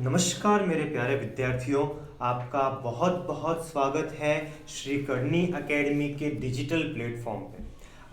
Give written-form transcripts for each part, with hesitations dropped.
नमस्कार मेरे प्यारे विद्यार्थियों, आपका बहुत बहुत स्वागत है श्री करनी एकेडमी के डिजिटल प्लेटफॉर्म पे।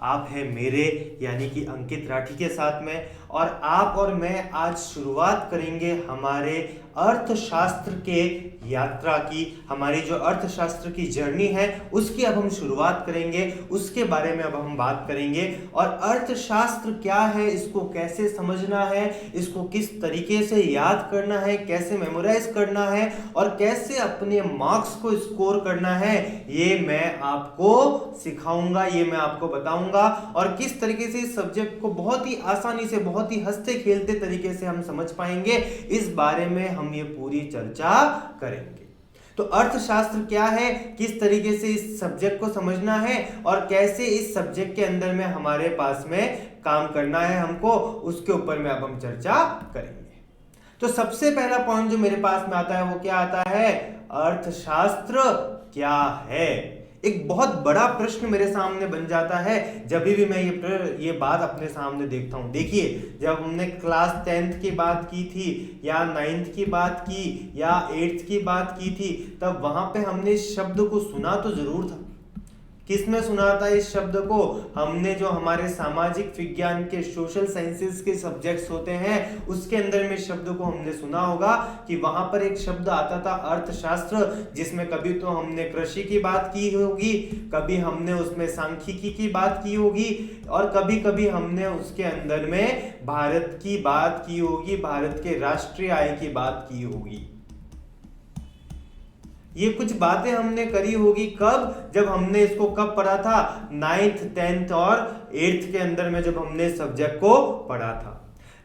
आप हैं मेरे यानी कि अंकित राठी के साथ में, और आप और मैं आज शुरुआत करेंगे हमारे अर्थशास्त्र के यात्रा की। हमारी जो अर्थशास्त्र की जर्नी है उसकी अब हम शुरुआत करेंगे, उसके बारे में अब हम बात करेंगे। और अर्थशास्त्र क्या है, इसको कैसे समझना है, इसको किस तरीके से याद करना है, कैसे मेमोराइज करना है और कैसे अपने मार्क्स को स्कोर करना है, ये मैं आपको सिखाऊंगा, ये मैं आपको बताऊंगा। और किस तरीके से इस सब्जेक्ट को बहुत ही आसानी से, बहुत ही हंसते खेलते तरीके से हम समझ पाएंगे, इस बारे में हम ये पूरी चर्चा करेंगे। तो अर्थशास्त्र क्या है, किस तरीके से इस सब्जेक्ट को समझना है और कैसे इस सब्जेक्ट के अंदर में हमारे पास में काम करना है हमको, उसके ऊपर में अब हम चर्चा करेंगे। तो सबसे पहला पॉइंट जो मेरे पास में आता है वो क्या आता है, अर्थशास्त्र क्या है। एक बहुत बड़ा प्रश्न मेरे सामने बन जाता है जब भी मैं ये बात अपने सामने देखता हूं। देखिए, जब हमने क्लास 10th की बात की थी या 9th की बात की या 8th की बात की थी, तब वहां पे हमने इस शब्द को सुना तो जरूर था। किसमें सुना था इस शब्द को? हमने जो हमारे सामाजिक विज्ञान के सोशल साइंसेस के सब्जेक्ट्स होते हैं उसके अंदर में शब्द को हमने सुना होगा कि वहां पर एक शब्द आता था अर्थशास्त्र, जिसमें कभी तो हमने कृषि की बात की होगी, कभी हमने उसमें सांख्यिकी की बात की होगी और कभी कभी हमने उसके अंदर में भारत की बात की होगी, भारत के राष्ट्रीय आय की बात की होगी। ये कुछ बातें हमने करी होगी कब, जब हमने इसको कब पढ़ा था, 9th 10th और 8th के अंदर में जब हमने सब्जेक्ट को पढ़ा था।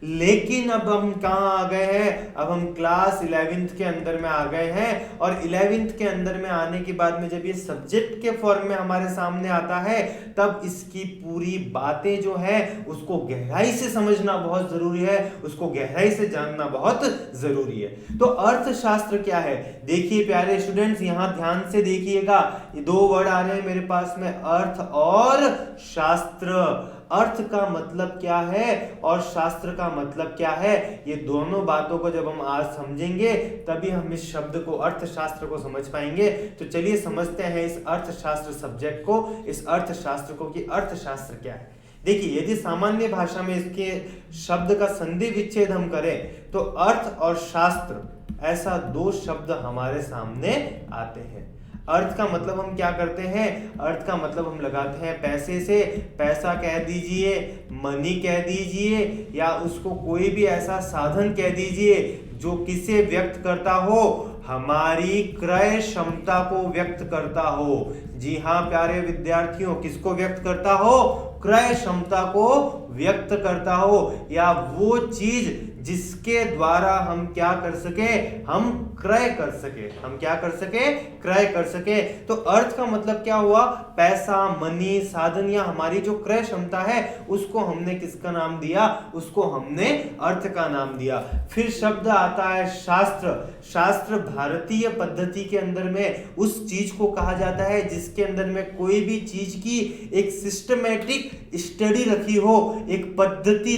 लेकिन अब हम कहाँ आ गए हैं, अब हम क्लास 11th के अंदर में आ गए हैं। और 11th के अंदर में आने के बाद में जब ये सब्जेक्ट के फॉर्म में हमारे सामने आता है, तब इसकी पूरी बातें जो है उसको गहराई से समझना बहुत जरूरी है, उसको गहराई से जानना बहुत जरूरी है। तो अर्थशास्त्र क्या है, देखिए प्यारे स्टूडेंट्स, यहाँ ध्यान से देखिएगा, ये दो वर्ड आ रहे हैं मेरे पास में, अर्थ और शास्त्र। अर्थ का मतलब क्या है और शास्त्र का मतलब क्या है, ये दोनों बातों को जब हम आज समझेंगे तभी हम इस शब्द को, अर्थशास्त्र को समझ पाएंगे। तो चलिए समझते हैं इस अर्थशास्त्र सब्जेक्ट को, इस अर्थशास्त्र को कि अर्थशास्त्र क्या है। देखिए, यदि सामान्य भाषा में इसके शब्द का संधि विच्छेद हम करें तो अर्थ और शास्त्र, ऐसा दो शब्द हमारे सामने आते हैं। अर्थ का मतलब हम क्या करते हैं, अर्थ का मतलब हम लगाते हैं पैसे से, पैसा कह दीजिए, मनी कह दीजिए, या उसको कोई भी ऐसा साधन कह दीजिए जो किसे व्यक्त करता हो, हमारी क्रय क्षमता को व्यक्त करता हो। जी हाँ प्यारे विद्यार्थियों, किसको व्यक्त करता हो, क्रय क्षमता को व्यक्त करता हो, या वो चीज जिसके द्वारा हम क्या कर सके, हम क्रय कर सके, हम क्या कर सके, क्रय कर सके। तो अर्थ का मतलब क्या हुआ, पैसा, मनी, साधन, या हमारी जो क्रय क्षमता है उसको हमने किसका नाम दिया, उसको हमने अर्थ का नाम दिया। फिर शब्द आता है शास्त्र। शास्त्र भारतीय पद्धति के अंदर में उस चीज को कहा जाता है जिसके अंदर में कोई भी चीज की एक सिस्टमैटिक स्टडी रखी हो, एक पद्धति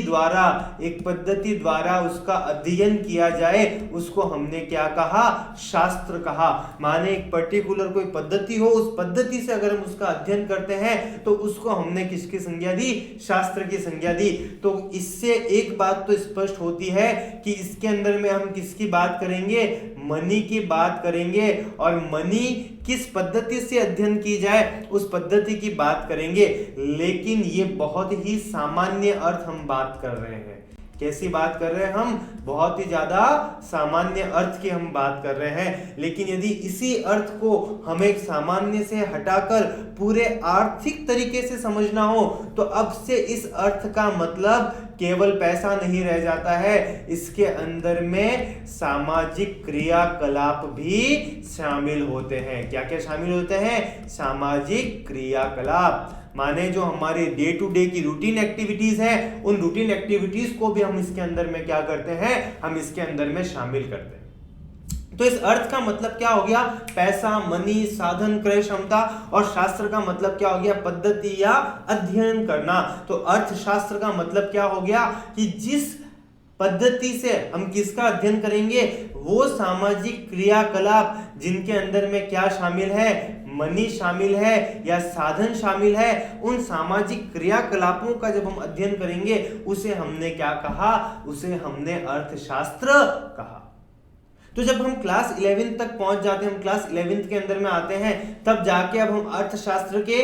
द्वारा उसका अध्ययन किया जाए, उसको हमने क्या कहा, शास्त्र कहा। माने एक पर्टिकुलर कोई पद्धति हो, उस पद्धति से अगर हम उसका अध्ययन करते हैं तो उसको हमने किसकी संज्ञा दी, शास्त्र की संज्ञा दी। तो इससे एक बात तो स्पष्ट होती है कि इसके अंदर में हम किसकी बात करेंगे, मनी की बात करेंगे, और मनी किस पद्धति से अध्ययन की जाए उस पद्धति की बात करेंगे। लेकिन ये बहुत ही सामान्य अर्थ हम बात कर रहे हैं। कैसी बात कर रहे हैं हम, बहुत ही ज्यादा सामान्य अर्थ की हम बात कर रहे हैं। लेकिन यदि इसी अर्थ को हमें एक सामान्य से हटाकर पूरे आर्थिक तरीके से समझना हो तो अब से इस अर्थ का मतलब केवल पैसा नहीं रह जाता है, इसके अंदर में सामाजिक क्रियाकलाप भी शामिल होते हैं। क्या क्या शामिल होते हैं, सामाजिक क्रियाकलाप। माने जो हमारे डे टू डे की रूटीन एक्टिविटीज हैं, उन रूटीन एक्टिविटीज को भी हम इसके अंदर में क्या करते हैं, हम इसके अंदर में शामिल करते हैं। तो इस अर्थ का मतलब क्या हो गया, पैसा, मनी, साधन, क्रय क्षमता, और शास्त्र का मतलब क्या हो गया, पद्धति या अध्ययन करना। तो अर्थशास्त्र का मतलब क्या हो गया कि जिस पद्धति से हम किसका अध्ययन करेंगे, वो सामाजिक क्रियाकलाप जिनके अंदर में क्या शामिल है, मनी शामिल है या साधन शामिल है, उन सामाजिक क्रियाकलापों का जब हम अध्ययन करेंगे उसे हमने क्या कहा, उसे हमने अर्थशास्त्र कहा। तो जब हम क्लास 11 तक पहुंच जाते हैं, हम क्लास 11 के अंदर में आते हैं, तब जाके अब हम अर्थशास्त्र के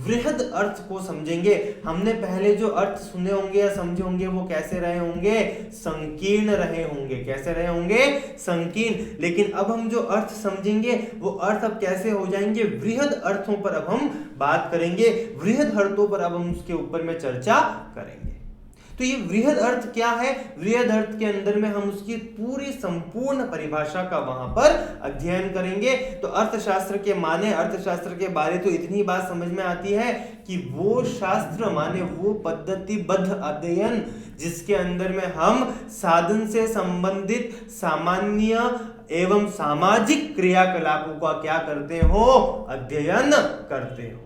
वृहद अर्थ को समझेंगे। हमने पहले जो अर्थ सुने होंगे या समझे होंगे वो कैसे रहे होंगे, संकीर्ण रहे होंगे। कैसे रहे होंगे, संकीर्ण। लेकिन अब हम जो अर्थ समझेंगे वो अर्थ अब कैसे हो जाएंगे, वृहद अर्थों पर अब हम बात करेंगे, वृहद अर्थों पर अब हम उसके ऊपर में चर्चा करेंगे। तो ये वृहद अर्थ क्या है, वृहद अर्थ के अंदर में हम उसकी पूरी संपूर्ण परिभाषा का वहां पर अध्ययन करेंगे। तो अर्थशास्त्र के माने, अर्थशास्त्र के बारे तो इतनी बात समझ में आती है कि वो शास्त्र माने वो पद्धतिबद्ध अध्ययन जिसके अंदर में हम साधन से संबंधित सामान्य एवं सामाजिक क्रियाकलापों का क्या करते हो, अध्ययन करते हो।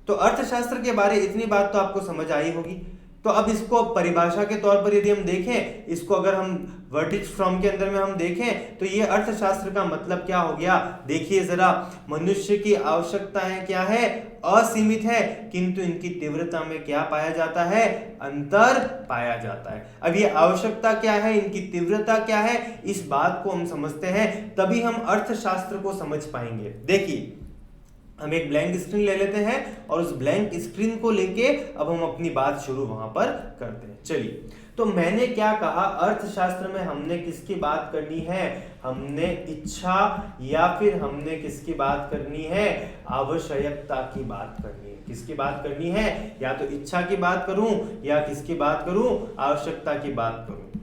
तो अर्थशास्त्र के बारे इतनी बात तो आपको समझ आई होगी। तो अब इसको परिभाषा के तौर पर यदि हम देखें, इसको अगर हम वर्टिक्स फ्रॉम के अंदर में हम देखें तो ये अर्थशास्त्र का मतलब क्या हो गया। देखिए जरा, मनुष्य की आवश्यकताएं क्या है, असीमित है, किंतु इनकी तीव्रता में क्या पाया जाता है, अंतर पाया जाता है। अब ये आवश्यकता क्या है, इनकी तीव्रता क्या है, इस बात को हम समझते हैं तभी हम अर्थशास्त्र को समझ पाएंगे। देखिए, हम एक ब्लैंक स्क्रीन ले लेते हैं और उस ब्लैंक स्क्रीन को लेके अब हम अपनी बात शुरू वहां पर करते हैं। चलिए, तो मैंने क्या कहा, अर्थशास्त्र में हमने किसकी बात करनी है, हमने इच्छा या फिर हमने किसकी बात करनी है, आवश्यकता की बात करनी है। किसकी बात करनी है, या तो इच्छा की बात करूं या किसकी बात करूं, आवश्यकता की बात करूं।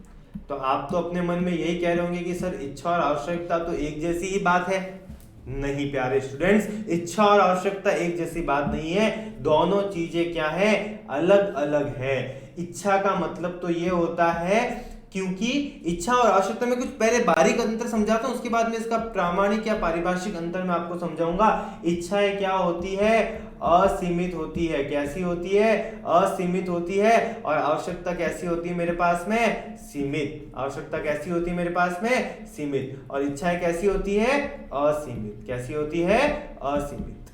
तो आप तो अपने मन में यही कह रहे होंगे कि सर इच्छा और आवश्यकता तो एक जैसी ही बात है। नहीं प्यारे स्टूडेंट्स, इच्छा और आवश्यकता एक जैसी बात नहीं है, दोनों चीजें क्या है, अलग अलग है। इच्छा का मतलब तो ये होता है, क्योंकि इच्छा और आवश्यकता में कुछ पहले बारीक अंतर समझाता हूं, उसके बाद में इसका प्रामाणिक या पारिभाषिक अंतर मैं आपको समझाऊंगा। इच्छाएं क्या होती है, असीमित होती है। कैसी होती है, असीमित होती है। और आवश्यकता कैसी होती है मेरे पास में, सीमित। आवश्यकता कैसी होती है मेरे पास में, सीमित। और इच्छाएं कैसी होती है, असीमित। कैसी होती है, असीमित।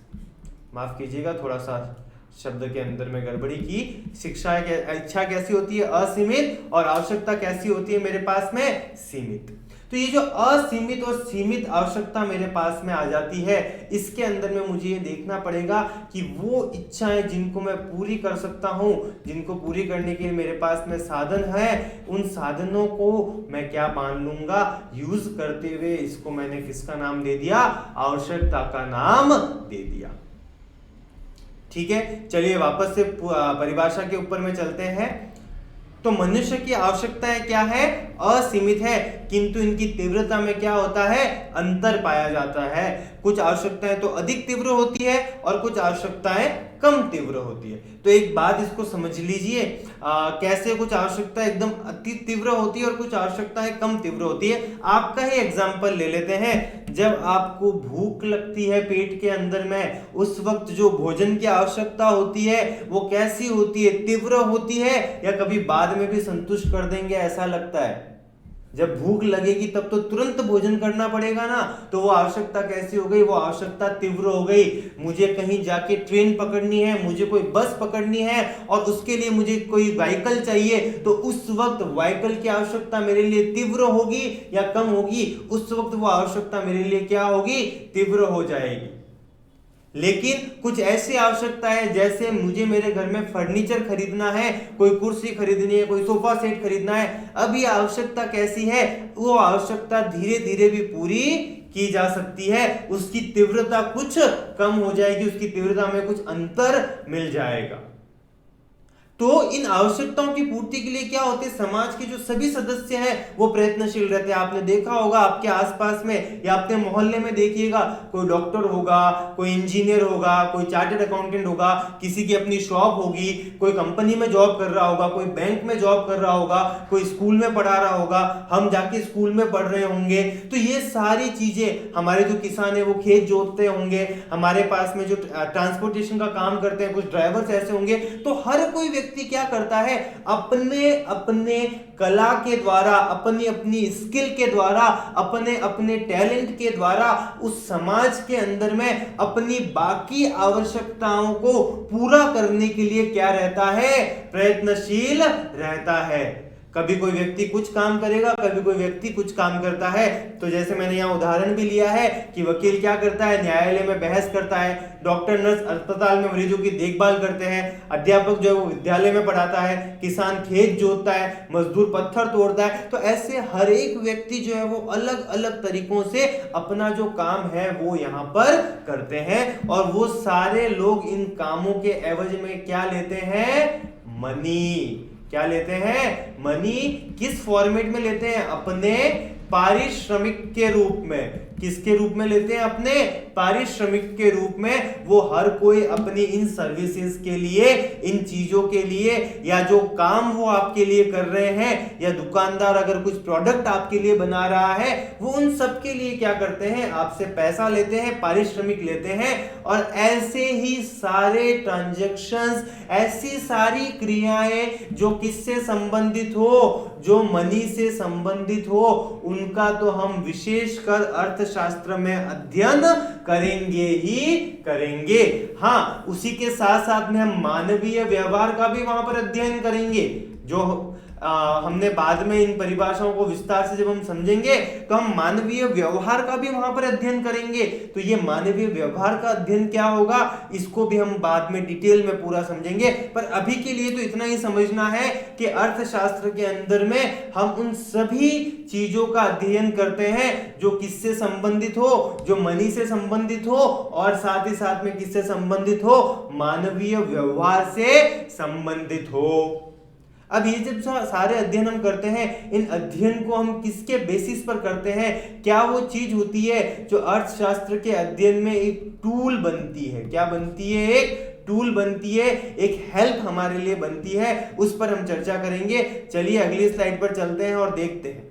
माफ कीजिएगा, थोड़ा सा शब्द के अंदर में गड़बड़ी की। इच्छा कैसी होती है, असीमित, और आवश्यकता कैसी होती है मेरे पास में, सीमित। तो ये जो असीमित और सीमित आवश्यकता मेरे पास में आ जाती है, इसके अंदर में मुझे ये देखना पड़ेगा कि वो इच्छाएं जिनको मैं पूरी कर सकता हूं, जिनको पूरी करने के लिए मेरे पास में साधन है, उन साधनों को मैं क्या मान लूंगा, यूज करते हुए इसको मैंने किसका नाम दे दिया, आवश्यकता का नाम दे दिया। ठीक है, चलिए वापस से परिभाषा के ऊपर में चलते हैं। तो मनुष्य की आवश्यकताएं क्या है, असीमित है, किंतु इनकी तीव्रता में क्या होता है, अंतर पाया जाता है। कुछ आवश्यकताएं तो अधिक तीव्र होती है और कुछ आवश्यकताएं कम तीव्र होती है। तो एक बात इसको समझ लीजिए, कैसे कुछ आवश्यकता एकदम अति तीव्र होती है और कुछ आवश्यकताएं कम तीव्र होती है। आपका ही एग्जांपल ले लेते हैं। जब आपको भूख लगती है पेट के अंदर में, उस वक्त जो भोजन की आवश्यकता होती है वो कैसी होती है, तीव्र होती है, या कभी बाद में भी संतुष्ट कर देंगे ऐसा लगता है। जब भूख लगेगी तब तो तुरंत भोजन करना पड़ेगा ना, तो वो आवश्यकता कैसी हो गई, वो आवश्यकता तीव्र हो गई। मुझे कहीं जाके ट्रेन पकड़नी है, मुझे कोई बस पकड़नी है और उसके लिए मुझे कोई व्हीकल चाहिए, तो उस वक्त व्हीकल की आवश्यकता मेरे लिए तीव्र होगी या कम होगी, उस वक्त वो आवश्यकता मेरे लिए क्या होगी, तीव्र हो जाएगी। लेकिन कुछ ऐसी आवश्यकता है, जैसे मुझे मेरे घर में फर्नीचर खरीदना है, कोई कुर्सी खरीदनी है, कोई सोफा सेट खरीदना है, अब ये आवश्यकता कैसी है, वो आवश्यकता धीरे धीरे भी पूरी की जा सकती है, उसकी तीव्रता कुछ कम हो जाएगी, उसकी तीव्रता में कुछ अंतर मिल जाएगा। तो इन आवश्यकताओं की पूर्ति के लिए क्या होते हैं, समाज के जो सभी सदस्य हैं वो प्रयत्नशील रहते हैं। आपने देखा होगा आपके आसपास में या अपने मोहल्ले में देखिएगा, कोई डॉक्टर होगा, कोई इंजीनियर होगा, कोई चार्टर्ड अकाउंटेंट होगा, किसी की अपनी शॉप होगी, कोई कंपनी में जॉब कर रहा होगा, कोई बैंक में जॉब कर रहा होगा, कोई स्कूल में पढ़ा रहा होगा, हम जाके स्कूल में पढ़ रहे होंगे। तो ये सारी चीजें, हमारे जो किसान है वो खेत जोतते होंगे, हमारे पास में जो ट्रांसपोर्टेशन का काम करते हैं कुछ ड्राइवर्स ऐसे होंगे। तो हर कोई व्यक्ति क्या करता है, अपने अपने कला के द्वारा, अपनी अपनी स्किल के द्वारा, अपने अपने टैलेंट के द्वारा उस समाज के अंदर में अपनी बाकी आवश्यकताओं को पूरा करने के लिए क्या रहता है, प्रयत्नशील रहता है। कभी कोई व्यक्ति कुछ काम करेगा, कभी कोई व्यक्ति कुछ काम करता है। तो जैसे मैंने यहाँ उदाहरण भी लिया है कि वकील क्या करता है, न्यायालय में बहस करता है, डॉक्टर नर्स अस्पताल में मरीजों की देखभाल करते हैं, अध्यापक जो है वो विद्यालय में पढ़ाता है, किसान खेत जोतता है, मजदूर पत्थर तोड़ता है। तो ऐसे हर एक व्यक्ति जो है वो अलग अलग तरीकों से अपना जो काम है वो यहाँ पर करते हैं, और वो सारे लोग इन कामों के एवज में क्या लेते हैं, मनी। क्या लेते हैं, मनी। किस फॉर्मेट में लेते हैं, अपने पारिश्रमिक के रूप में। किसके रूप में लेते हैं, अपने पारिश्रमिक के रूप में। वो हर कोई अपनी इन सर्विसेज के लिए, इन चीजों के लिए, या जो काम वो आपके लिए कर रहे हैं, या दुकानदार अगर कुछ प्रोडक्ट आपके लिए बना रहा है, वो उन सब के लिए क्या करते हैं, आपसे पैसा लेते हैं, पारिश्रमिक लेते हैं। और ऐसे ही सारे ट्रांजैक्शंस, ऐसी सारी क्रियाएं जो किससे संबंधित हो, जो मनी से संबंधित हो, उनका तो हम विशेषकर अर्थशास्त्र में अध्ययन करेंगे ही करेंगे। हाँ, उसी के साथ साथ में हम मानवीय व्यवहार का भी वहां पर अध्ययन करेंगे। जो हमने बाद में इन परिभाषाओं को विस्तार से जब हम समझेंगे तो हम मानवीय व्यवहार का भी वहां पर अध्ययन करेंगे। तो ये मानवीय व्यवहार का अध्ययन क्या होगा, इसको भी हम बाद में डिटेल में पूरा समझेंगे। पर अभी के लिए तो इतना ही समझना है कि अर्थशास्त्र के अंदर में हम उन सभी चीजों का अध्ययन करते हैं जो किससे संबंधित हो, जो मनी से संबंधित हो, और साथ ही साथ में किससे संबंधित हो, मानवीय व्यवहार से संबंधित हो। अब ये जब सारे अध्ययन हम करते हैं, इन अध्ययन को हम किसके बेसिस पर करते हैं, क्या वो चीज होती है जो अर्थशास्त्र के अध्ययन में एक टूल बनती है। क्या बनती है, एक टूल बनती है, एक हेल्प हमारे लिए बनती है। उस पर हम चर्चा करेंगे। चलिए अगली स्लाइड पर चलते हैं और देखते हैं।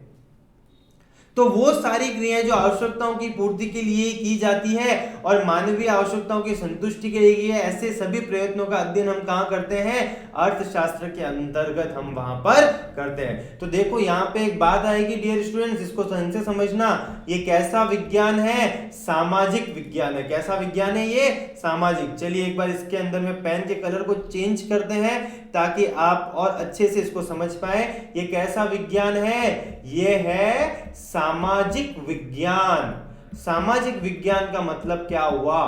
तो वो सारी क्रियाएं जो आवश्यकताओं की पूर्ति के लिए की जाती है और मानवीय आवश्यकताओं की संतुष्टि के लिए, ऐसे सभी प्रयत्नों का अध्ययन हम कहाँ करते हैं, अर्थशास्त्र के अंतर्गत हम वहां पर करते हैं। तो देखो यहाँ पे एक बात आएगी डियर स्टूडेंट्स, इसको ढंग से समझना। ये कैसा विज्ञान है, सामाजिक विज्ञान है। कैसा विज्ञान है ये, सामाजिक। चलिए एक बार इसके अंदर में पेन के कलर को चेंज करते हैं ताकि आप और अच्छे से इसको समझ पाए। ये कैसा विज्ञान है, ये है सामाजिक विज्ञान। सामाजिक विज्ञान का मतलब क्या हुआ,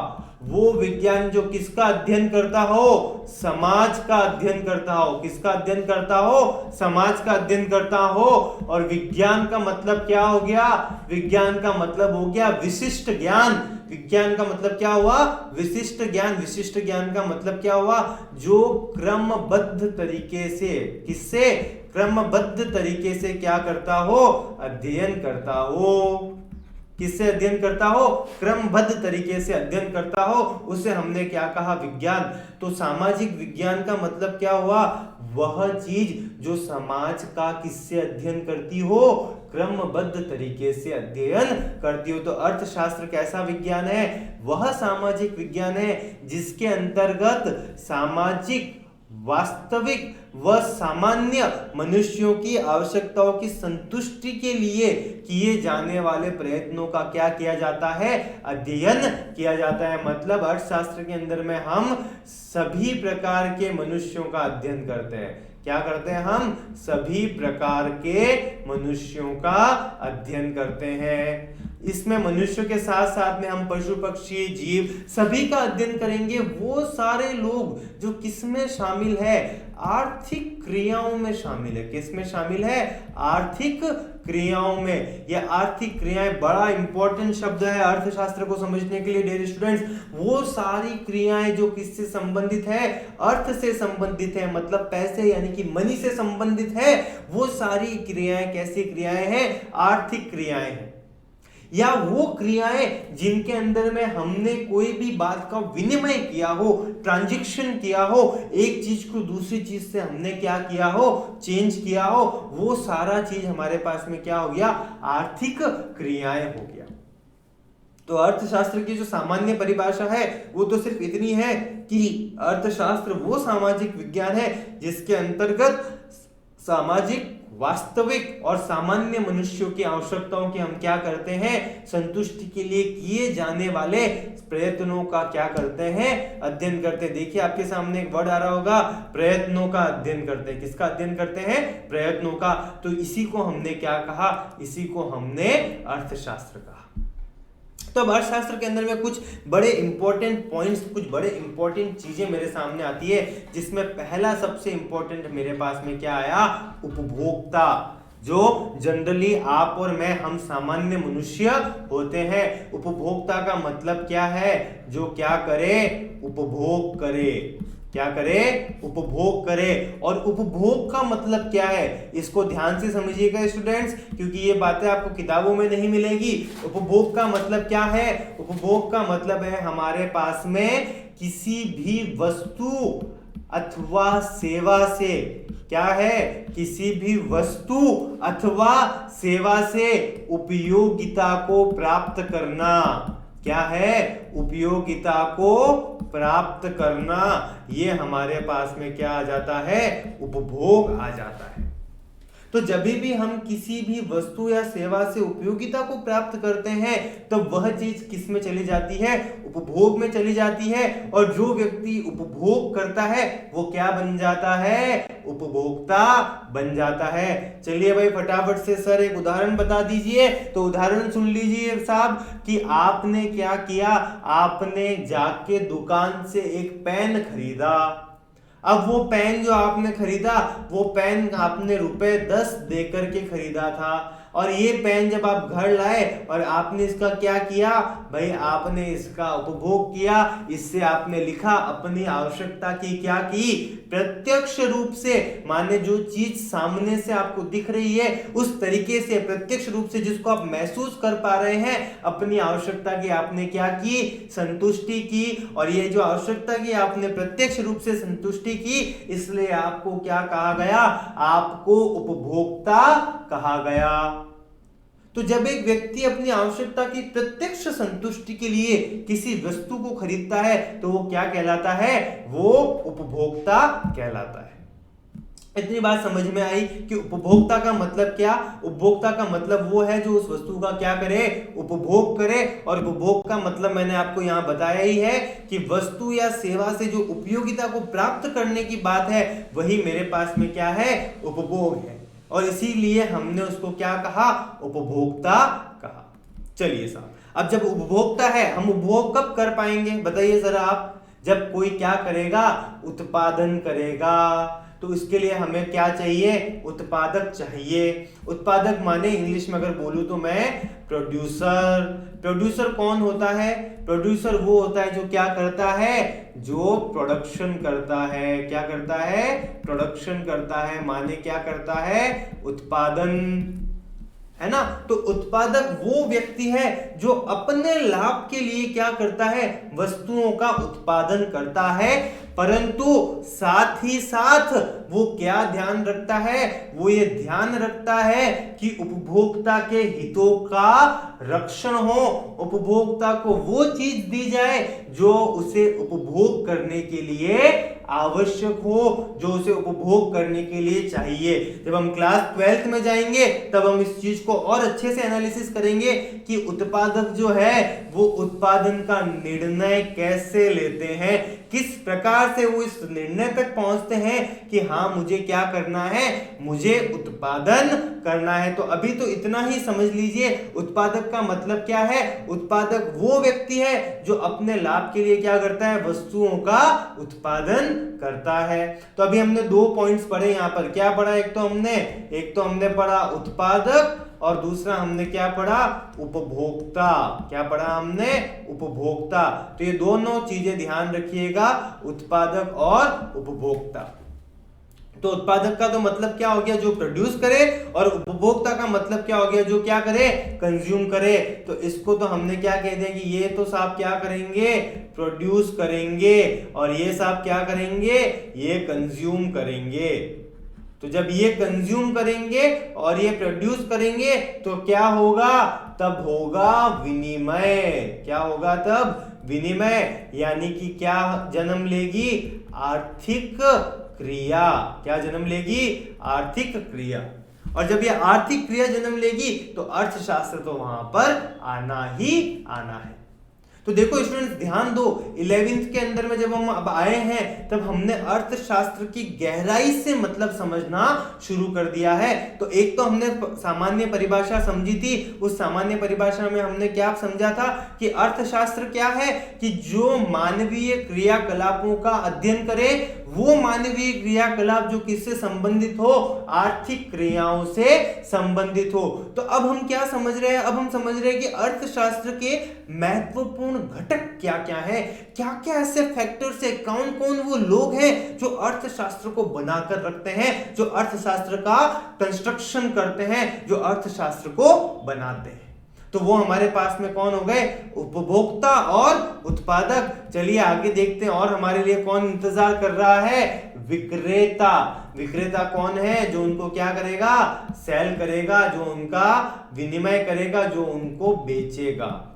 वो विज्ञान जो किसका अध्ययन करता हो, समाज का अध्ययन करता हो। किसका अध्ययन करता हो, समाज का अध्ययन करता हो। और विज्ञान का मतलब क्या हो गया, विज्ञान का मतलब हो गया विशिष्ट ज्ञान। विज्ञान का मतलब क्या हुआ, विशिष्ट ज्ञान। विशिष्ट ज्ञान का मतलब क्या हुआ, जो क्रमबद्ध तरीके से, किससे, क्रमबद्ध तरीके से क्या करता हो, अध्ययन करता हो। किससे अध्ययन करता हो, क्रमबद्ध तरीके से अध्ययन करता हो, उसे हमने क्या कहा, विज्ञान। तो सामाजिक विज्ञान का मतलब क्या हुआ, वह चीज जो समाज का किससे अध्ययन करती हो, क्रमबद्ध तरीके से अध्ययन करती हो। तो अर्थशास्त्र कैसा विज्ञान है, वह सामाजिक विज्ञान है जिसके अंतर्गत सामाजिक, वास्तविक व सामान्य मनुष्यों की आवश्यकताओं की संतुष्टि के लिए किए जाने वाले प्रयत्नों का क्या किया जाता है, अध्ययन किया जाता है। मतलब अर्थशास्त्र के अंदर में हम सभी प्रकार के मनुष्यों का अध्ययन करते हैं। क्या करते हैं, हम सभी प्रकार के मनुष्यों का अध्ययन करते हैं। इसमें मनुष्य के साथ साथ में हम पशु पक्षी जीव सभी का अध्ययन करेंगे। वो सारे लोग जो किसमें शामिल है, आर्थिक क्रियाओं में शामिल है। किसमें शामिल है, आर्थिक क्रियाओं में। यह आर्थिक क्रियाएं बड़ा इंपॉर्टेंट शब्द है अर्थशास्त्र को समझने के लिए डियर स्टूडेंट्स। वो सारी क्रियाएं जो किससे संबंधित है, अर्थ से संबंधित है, मतलब पैसे यानी कि मनी से संबंधित है। वो सारी क्रियाएं कैसी क्रियाएं हैं, आर्थिक क्रियाएं हैं। या वो क्रियाएं जिनके अंदर में हमने कोई भी बात का विनिमय किया हो, ट्रांजैक्शन किया हो, एक चीज को दूसरी चीज से हमने क्या किया हो, चेंज किया हो, वो सारा चीज हमारे पास में क्या हो गया, आर्थिक क्रियाएं हो गया। तो अर्थशास्त्र की जो सामान्य परिभाषा है वो तो सिर्फ इतनी है कि अर्थशास्त्र वो सामाजिक विज्ञान है जिसके अंतर्गत सामाजिक, वास्तविक और सामान्य मनुष्यों की आवश्यकताओं की हम क्या करते हैं, संतुष्टि के लिए किए जाने वाले प्रयत्नों का क्या करते हैं, अध्ययन करते हैं। देखिए आपके सामने एक वर्ड आ रहा होगा, प्रयत्नों का अध्ययन करते हैं। किसका अध्ययन करते हैं? प्रयत्नों का। तो इसी को हमने क्या कहा? इसी को हमने अर्थशास्त्र कहा। तो अब अर्थशास्त्र के अंदर में कुछ बड़े इंपॉर्टेंट पॉइंट्स, कुछ बड़े इंपॉर्टेंट चीजें मेरे सामने आती है, जिसमें पहला सबसे इंपॉर्टेंट मेरे पास में क्या आया? उपभोक्ता। जो जनरली आप और मैं, हम सामान्य मनुष्य होते हैं। उपभोक्ता का मतलब क्या है? जो क्या करे? उपभोग करे। क्या करे? उपभोग करे। और उपभोग का मतलब क्या है? इसको ध्यान से समझिएगा स्टूडेंट्स, क्योंकि ये बातें आपको किताबों में नहीं मिलेगी। उपभोग का मतलब क्या है? उपभोग का मतलब है हमारे पास में किसी भी वस्तु अथवा सेवा से, क्या है? किसी भी वस्तु अथवा सेवा से उपयोगिता को प्राप्त करना। क्या है? उपयोगिता को प्राप्त करना। ये हमारे पास में क्या आ जाता है? उपभोग आ जाता है। तो जब भी हम किसी भी वस्तु या सेवा से उपयोगिता को प्राप्त करते हैं तो वह चीज किस में चली जाती है? उपभोग में चली जाती है। और जो व्यक्ति उपभोग करता है वो क्या बन जाता है? उपभोक्ता बन जाता है। चलिए भाई फटाफट से सर एक उदाहरण बता दीजिए। तो उदाहरण सुन लीजिए साहब कि आपने क्या किया? आपने जाके दुकान से एक पेन खरीदा। अब वो पेन जो आपने खरीदा, वो पेन आपने रुपए 10 दे करके खरीदा था, और ये पेन जब आप घर लाए और आपने इसका क्या किया भाई? आपने इसका उपभोग किया। इससे आपने लिखा, अपनी आवश्यकता की क्या की? प्रत्यक्ष रूप से, माने जो चीज सामने से आपको दिख रही है उस तरीके से, प्रत्यक्ष रूप से जिसको आप महसूस कर पा रहे हैं, अपनी आवश्यकता की आपने क्या की? संतुष्टि की। और ये जो आवश्यकता की आपने प्रत्यक्ष रूप से संतुष्टि की, इसलिए आपको क्या कहा गया? आपको उपभोक्ता कहा गया। तो जब एक व्यक्ति अपनी आवश्यकता की प्रत्यक्ष संतुष्टि के लिए किसी वस्तु को खरीदता है तो वो क्या कहलाता है? वो उपभोक्ता कहलाता है। इतनी बात समझ में आई कि उपभोक्ता का मतलब क्या? उपभोक्ता का मतलब वो है जो उस वस्तु का क्या करे? उपभोग करे। और उपभोग का मतलब मैंने आपको यहां बताया ही है कि वस्तु या सेवा से जो उपयोगिता को प्राप्त करने की बात है, वही मेरे पास में क्या है? उपभोग है। और इसीलिए हमने उसको क्या कहा? उपभोक्ता कहा। चलिए साहब, अब जब उपभोक्ता है, हम उपभोग कब कर पाएंगे बताइए जरा आप? जब कोई क्या करेगा? उत्पादन करेगा। तो इसके लिए हमें क्या चाहिए? उत्पादक चाहिए। उत्पादक माने इंग्लिश में अगर बोलूं तो मैं प्रोड्यूसर। प्रोड्यूसर कौन होता है? प्रोड्यूसर वो होता है जो क्या करता है? जो प्रोडक्शन करता है। क्या करता है? प्रोडक्शन करता है, माने क्या करता है? उत्पादन, है ना? तो उत्पादक वो व्यक्ति है जो अपने लाभ के लिए क्या करता है? वस्तुओं का उत्पादन करता है, परंतु साथ ही साथ वो क्या ध्यान रखता है? वो ये ध्यान रखता है कि उपभोक्ता के हितों का रक्षण हो, उपभोक्ता को वो चीज दी जाए जो उसे उपभोग करने के लिए आवश्यक हो, जो उसे उपभोग करने के लिए चाहिए। जब हम क्लास 12th में जाएंगे तब हम इस चीज को और अच्छे से एनालिसिस करेंगे कि उत्पादक जो है वो उत्पादन का निर्णय कैसे लेते हैं, किस प्रकार से वो इस निर्णय तक पहुंचते हैं कि हाँ मुझे क्या करना है? मुझे उत्पादन करना है। तो अभी तो इतना ही समझ लीजिए, उत्पादक का मतलब क्या है? उत्पादक वो व्यक्ति है जो अपने लाभ के लिए क्या करता है? वस्तुओं का उत्पादन करता है। तो अभी हमने 2 पॉइंट्स पढ़े यहाँ पर। क्या पढ़ा? एक तो हमने पढ़ा उत्पादक, और दूसरा हमने क्या पढ़ा? उपभोक्ता। क्या पढ़ा हमने? उपभोक्ता। तो ये दोनों चीजें ध्यान रखिएगा, उत्पादक और उपभोक्ता। तो उत्पादक का तो मतलब क्या हो गया? जो प्रोड्यूस करे, और उपभोक्ता का मतलब क्या हो गया? जो क्या करे? कंज्यूम करे। तो इसको तो हमने क्या कह दिया कि ये तो साहब क्या करेंगे? प्रोड्यूस करेंगे, और ये साहब क्या करेंगे? ये कंज्यूम करेंगे। तो जब ये कंज्यूम करेंगे और ये प्रोड्यूस करेंगे तो क्या होगा? तब होगा विनिमय। क्या होगा तब? विनिमय। यानी कि क्या जन्म लेगी? आर्थिक क्रिया। क्या जन्म लेगी? आर्थिक क्रिया। और जब ये आर्थिक क्रिया जन्म लेगी तो अर्थशास्त्र तो वहां पर आना ही आना है। तो देखो स्टूडेंट्स ध्यान दो, 11th के अंदर में जब हम अब आए हैं तब हमने अर्थशास्त्र की गहराई से मतलब समझना शुरू कर दिया है। तो एक तो हमने सामान्य परिभाषा समझी थी, उस सामान्य परिभाषा में हमने क्या समझा था कि अर्थशास्त्र क्या है कि जो मानवीय क्रियाकलापों का अध्ययन करे, वो मानवीय क्रियाकलाप जो किससे संबंधित हो? आर्थिक क्रियाओं से संबंधित हो। तो अब हम क्या समझ रहे हैं? अब हम समझ रहे हैं कि अर्थशास्त्र के महत्वपूर्ण घटक क्या क्या है, क्या क्या ऐसे फैक्टर्स है, कौन कौन वो लोग हैं जो अर्थशास्त्र को बनाकर रखते हैं, जो अर्थशास्त्र का कंस्ट्रक्शन करते हैं, जो अर्थशास्त्र को बनाते हैं। तो वो हमारे पास में कौन हो गए? उपभोक्ता और उत्पादक। चलिए आगे देखते हैं और हमारे लिए कौन इंतजार कर रहा है? विक्रेता। विक्रेता कौन है? जो उनको क्या करेगा? सेल करेगा, जो उनका विनिमय करेगा, जो उनको बेचेगा।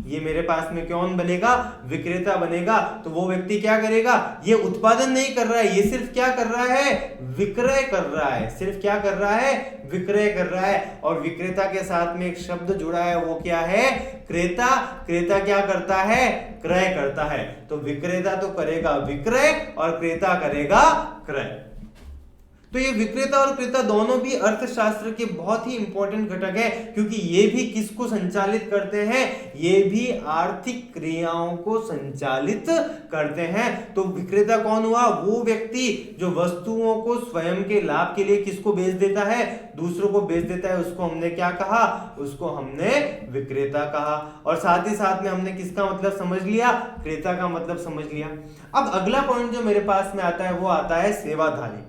ये मेरे पास में कौन बनेगा? विक्रेता बनेगा। तो वो व्यक्ति क्या करेगा? ये उत्पादन नहीं कर रहा है, ये सिर्फ क्या कर रहा है? विक्रय कर रहा है। सिर्फ क्या कर रहा है? विक्रय कर रहा है। और विक्रेता के साथ में एक शब्द जुड़ा है, वो क्या है? क्रेता। क्रेता क्या करता है? क्रय करता है। तो विक्रेता तो करेगा विक्रय और क्रेता करेगा क्रय। तो ये विक्रेता और क्रेता दोनों भी अर्थशास्त्र के बहुत ही इंपॉर्टेंट घटक है, क्योंकि ये भी किसको संचालित करते हैं? ये भी आर्थिक क्रियाओं को संचालित करते हैं। तो विक्रेता कौन हुआ? वो व्यक्ति जो वस्तुओं को स्वयं के लाभ के लिए किसको बेच देता है? दूसरों को बेच देता है। उसको हमने क्या कहा? उसको हमने विक्रेता कहा। और साथ ही साथ में हमने किसका मतलब समझ लिया? क्रेता का मतलब समझ लिया। अब अगला पॉइंट जो मेरे पास में आता है वो आता है सेवाधारी।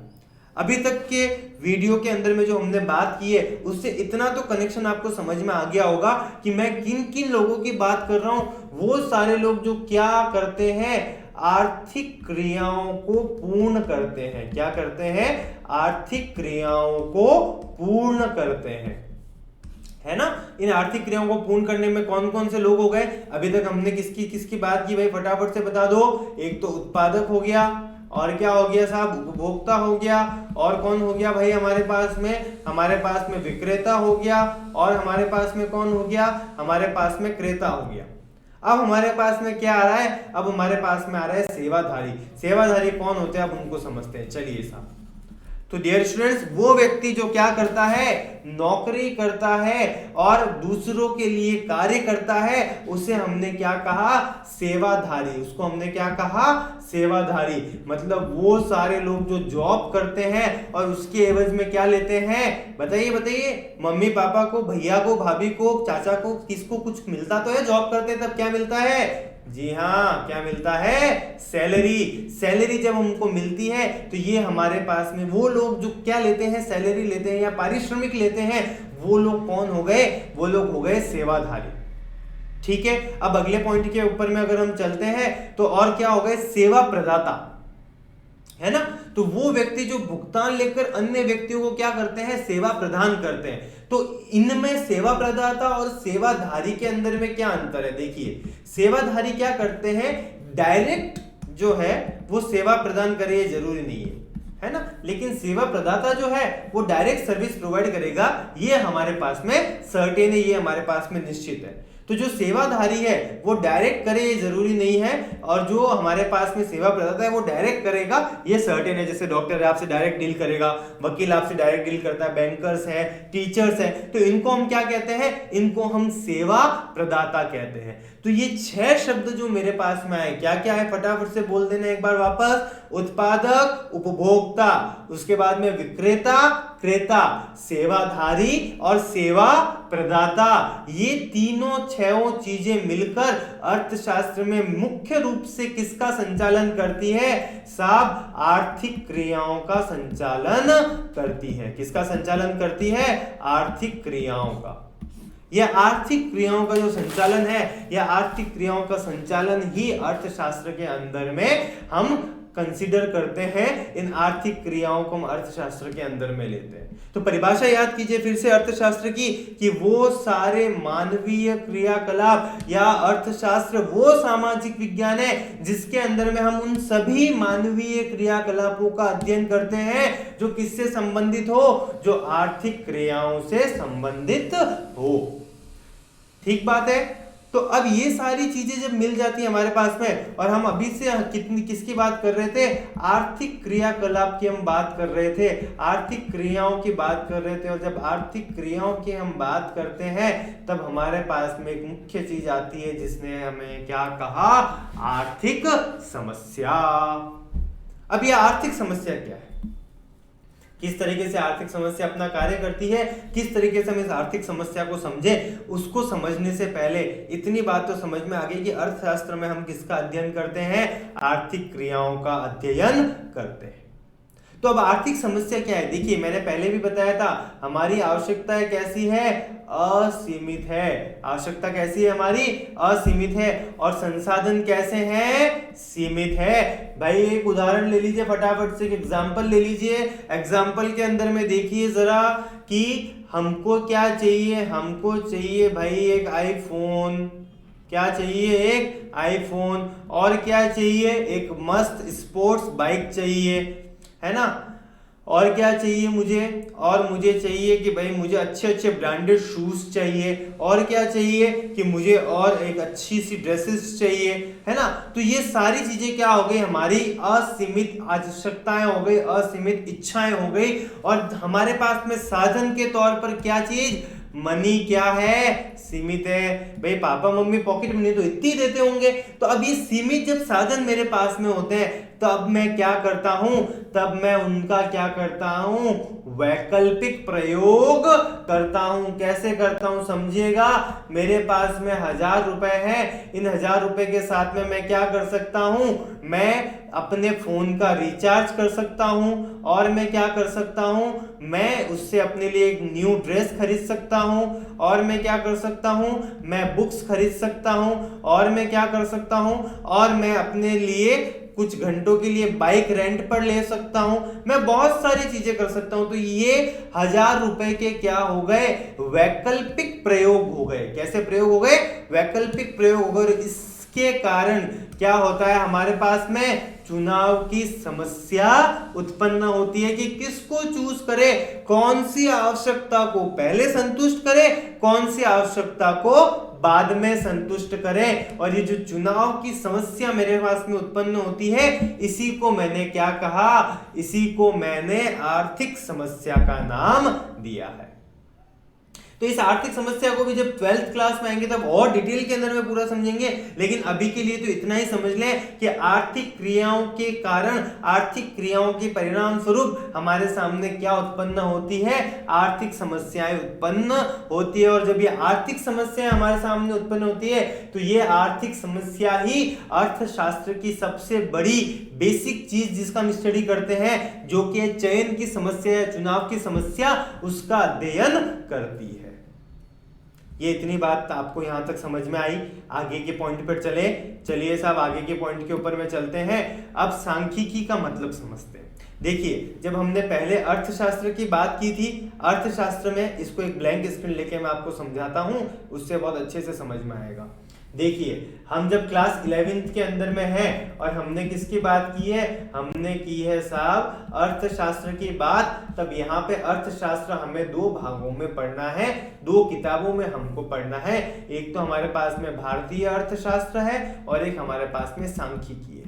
अभी तक के वीडियो के अंदर में जो हमने बात की है उससे इतना तो कनेक्शन आपको समझ में आ गया होगा कि मैं किन किन लोगों की बात कर रहा हूं। वो सारे लोग जो क्या करते हैं? आर्थिक क्रियाओं को पूर्ण करते हैं। क्या करते हैं? आर्थिक क्रियाओं को पूर्ण करते हैं, है ना। इन आर्थिक क्रियाओं को पूर्ण करने में कौन कौन से लोग हो गए? अभी तक हमने किसकी किसकी बात की भाई? फटाफट से बता दो। एक तो उत्पादक हो गया, और क्या हो गया साहब? उपभोक्ता हो गया, और कौन हो गया भाई हमारे पास में? हमारे पास में विक्रेता हो गया, और हमारे पास में कौन हो गया? हमारे पास में क्रेता हो गया। अब हमारे पास में क्या आ रहा है? अब हमारे पास में आ रहा है सेवाधारी। सेवाधारी कौन होते हैं अब उनको समझते हैं। चलिए साहब, तो डियर स्टूडेंट्स, वो व्यक्ति जो क्या करता है? नौकरी करता है और दूसरों के लिए कार्य करता है, उसे हमने क्या कहा? सेवाधारी। उसको हमने क्या कहा? सेवाधारी। मतलब वो सारे लोग जो जॉब करते हैं और उसके एवज में क्या लेते हैं? बताइए बताइए, मम्मी पापा को, भैया को, भाभी को, चाचा को, किसको कुछ मिलता तो है? जॉब करते हैं तब क्या मिलता है? जी हाँ, क्या मिलता है? सैलरी। सैलरी जब हमको मिलती है तो ये हमारे पास में वो लोग जो क्या लेते हैं? सैलरी लेते हैं या पारिश्रमिक लेते हैं। वो लोग कौन हो गए? वो लोग हो गए सेवाधारी। ठीक है। अब अगले पॉइंट के ऊपर में अगर हम चलते हैं तो और क्या हो गए? सेवा प्रदाता, है ना। तो वो व्यक्ति जो भुगतान लेकर अन्य व्यक्तियों को क्या करते हैं? सेवा प्रदान करते हैं। तो इनमें सेवा प्रदाता और सेवाधारी के अंदर में क्या अंतर है? देखिए, सेवाधारी क्या करते हैं? डायरेक्ट जो है वो सेवा प्रदान करे, ये जरूरी नहीं है ना। लेकिन सेवा प्रदाता जो है वो डायरेक्ट सर्विस प्रोवाइड करेगा, ये हमारे पास में सर्टेन है, ये हमारे पास में निश्चित है। तो जो सेवाधारी है वो डायरेक्ट करे ये जरूरी नहीं है, और जो हमारे पास में सेवा प्रदाता है वो डायरेक्ट करेगा ये सर्टेन है। जैसे डॉक्टर आपसे डायरेक्ट डील करेगा, वकील आपसे डायरेक्ट डील करता है, बैंकर्स है, टीचर्स है, तो इनको हम क्या कहते हैं? इनको हम सेवा प्रदाता कहते हैं। तो ये 6 शब्द जो मेरे पास में आए, क्या क्या है? फटाफट से बोल देना एक बार वापस। उत्पादक, उपभोक्ता, उसके बाद में विक्रेता, क्रेता, सेवाधारी और सेवा प्रदाता। ये तीनों 6 चीजें मिलकर अर्थशास्त्र में मुख्य रूप से किसका संचालन करती है? साहब, आर्थिक क्रियाओं का संचालन करती है। किसका संचालन करती है? आर्थिक क्रियाओं का। यह आर्थिक क्रियाओं का जो संचालन है, यह आर्थिक क्रियाओं का संचालन ही अर्थशास्त्र के अंदर में हम कंसीडर करते हैं, इन आर्थिक क्रियाओं को हम अर्थशास्त्र के अंदर में लेते हैं। तो परिभाषा याद कीजिए फिर से अर्थशास्त्र की, कि वो सारे मानवीय क्रियाकलाप या अर्थशास्त्र वो सामाजिक विज्ञान है जिसके अंदर में हम उन सभी मानवीय क्रियाकलापों का अध्ययन करते हैं जो किससे संबंधित हो, जो आर्थिक क्रियाओं से संबंधित हो। ठीक बात है। तो अब ये सारी चीजें जब मिल जाती है हमारे पास में, और हम अभी से किसकी बात कर रहे थे, आर्थिक क्रियाकलाप की हम बात कर रहे थे, आर्थिक क्रियाओं की बात कर रहे थे, और जब आर्थिक क्रियाओं की हम बात करते हैं तब हमारे पास में एक मुख्य चीज आती है जिसने हमें क्या कहा, आर्थिक समस्या। अब ये आर्थिक समस्या क्या है, किस तरीके से आर्थिक समस्या अपना कार्य करती है, किस तरीके से हम इस आर्थिक समस्या को समझें, उसको समझने से पहले इतनी बात तो समझ में आ गई कि अर्थशास्त्र में हम किसका अध्ययन करते हैं, आर्थिक क्रियाओं का अध्ययन करते हैं। तो अब आर्थिक समस्या क्या है, देखिए मैंने पहले भी बताया था, हमारी आवश्यकताएं कैसी है, असीमित है। आवश्यकता कैसी है हमारी, असीमित है, और संसाधन कैसे हैं, सीमित है। भाई एक उदाहरण ले लीजिए, फटाफट से एक एग्जांपल ले लीजिए। एग्जांपल के अंदर में देखिए जरा कि हमको क्या चाहिए, हमको चाहिए भाई एक आईफोन, क्या चाहिए, एक आईफोन, और क्या चाहिए, एक मस्त स्पोर्ट्स बाइक चाहिए, है ना, और क्या चाहिए मुझे, और मुझे चाहिए कि भाई मुझे अच्छे अच्छे ब्रांडेड शूज चाहिए, और क्या चाहिए कि मुझे और एक अच्छी सी ड्रेसेस चाहिए, है ना। तो ये सारी चीजें क्या हो गई, हमारी असीमित आवश्यकताएं हो गई, असीमित इच्छाएं हो गई, और हमारे पास में साधन के तौर पर क्या चीज, मनी क्या है, सीमित है। भाई पापा मम्मी पॉकेट मनी तो इतनी देते होंगे, तो अब ये सीमित जब साधन मेरे पास में होते हैं तो अब मैं क्या करता हूं, तब मैं उनका क्या करता हूं, वैकल्पिक प्रयोग करता हूं। कैसे करता हूं समझिएगा, मेरे पास में 1000 रुपए है, इन 1000 रुपए के साथ में मैं क्या कर सकता हूं, मैं अपने फोन का रिचार्ज कर सकता हूं, और मैं क्या कर सकता हूं, मैं उससे अपने लिए एक न्यू ड्रेस खरीद सकता हूं, और मैं क्या कर सकता हूं, मैं बुक्स खरीद सकता हूं, और मैं क्या कर सकता हूं, और मैं अपने लिए कुछ घंटों के लिए बाइक रेंट पर ले सकता हूं, मैं बहुत सारी चीजें कर सकता हूं। तो ये 1000 रुपए के क्या हो गए, वैकल्पिक प्रयोग हो गए। कैसे प्रयोग हो गए, वैकल्पिक प्रयोग हो गए। इसके कारण क्या होता है, हमारे पास में चुनाव की समस्या उत्पन्न होती है कि किसको चूज करे, कौन सी आवश्यकता को पहले संतुष्ट करे, कौन सी आवश्यकता को बाद में संतुष्ट करें। और ये जो चुनाव की समस्या मेरे पास में उत्पन्न होती है, इसी को मैंने क्या कहा, इसी को मैंने आर्थिक समस्या का नाम दिया है। तो इस आर्थिक समस्या को भी जब 12th क्लास में आएंगे तब और डिटेल के अंदर में पूरा समझेंगे, लेकिन अभी के लिए तो इतना ही समझ लें कि आर्थिक क्रियाओं के कारण, आर्थिक क्रियाओं के परिणाम स्वरूप हमारे सामने क्या उत्पन्न होती है, आर्थिक समस्याएं उत्पन्न होती है। और जब ये आर्थिक समस्याएं हमारे सामने उत्पन्न होती है तो ये आर्थिक समस्या ही अर्थशास्त्र की सबसे बड़ी बेसिक चीज जिसका हम स्टडी करते हैं, जो कि चयन की समस्या या चुनाव की समस्या, उसका अध्ययन करती है। ये इतनी बात आपको यहां तक समझ में आई। आगे के पॉइंट पर चलिए साहब, आगे के पॉइंट के ऊपर में चलते हैं। अब सांख्यिकी का मतलब समझते हैं। देखिए जब हमने पहले अर्थशास्त्र की बात की थी, अर्थशास्त्र में, इसको एक ब्लैंक स्क्रीन लेके मैं आपको समझाता हूं, उससे बहुत अच्छे से समझ में आएगा। देखिए हम जब क्लास 11th के अंदर में हैं और हमने किसकी बात की है, हमने की है साहब अर्थशास्त्र की बात। तब यहाँ पे अर्थशास्त्र हमें दो भागों में पढ़ना है, दो किताबों में हमको पढ़ना है। एक तो हमारे पास में भारतीय अर्थशास्त्र है और एक हमारे पास में सांख्यिकी है।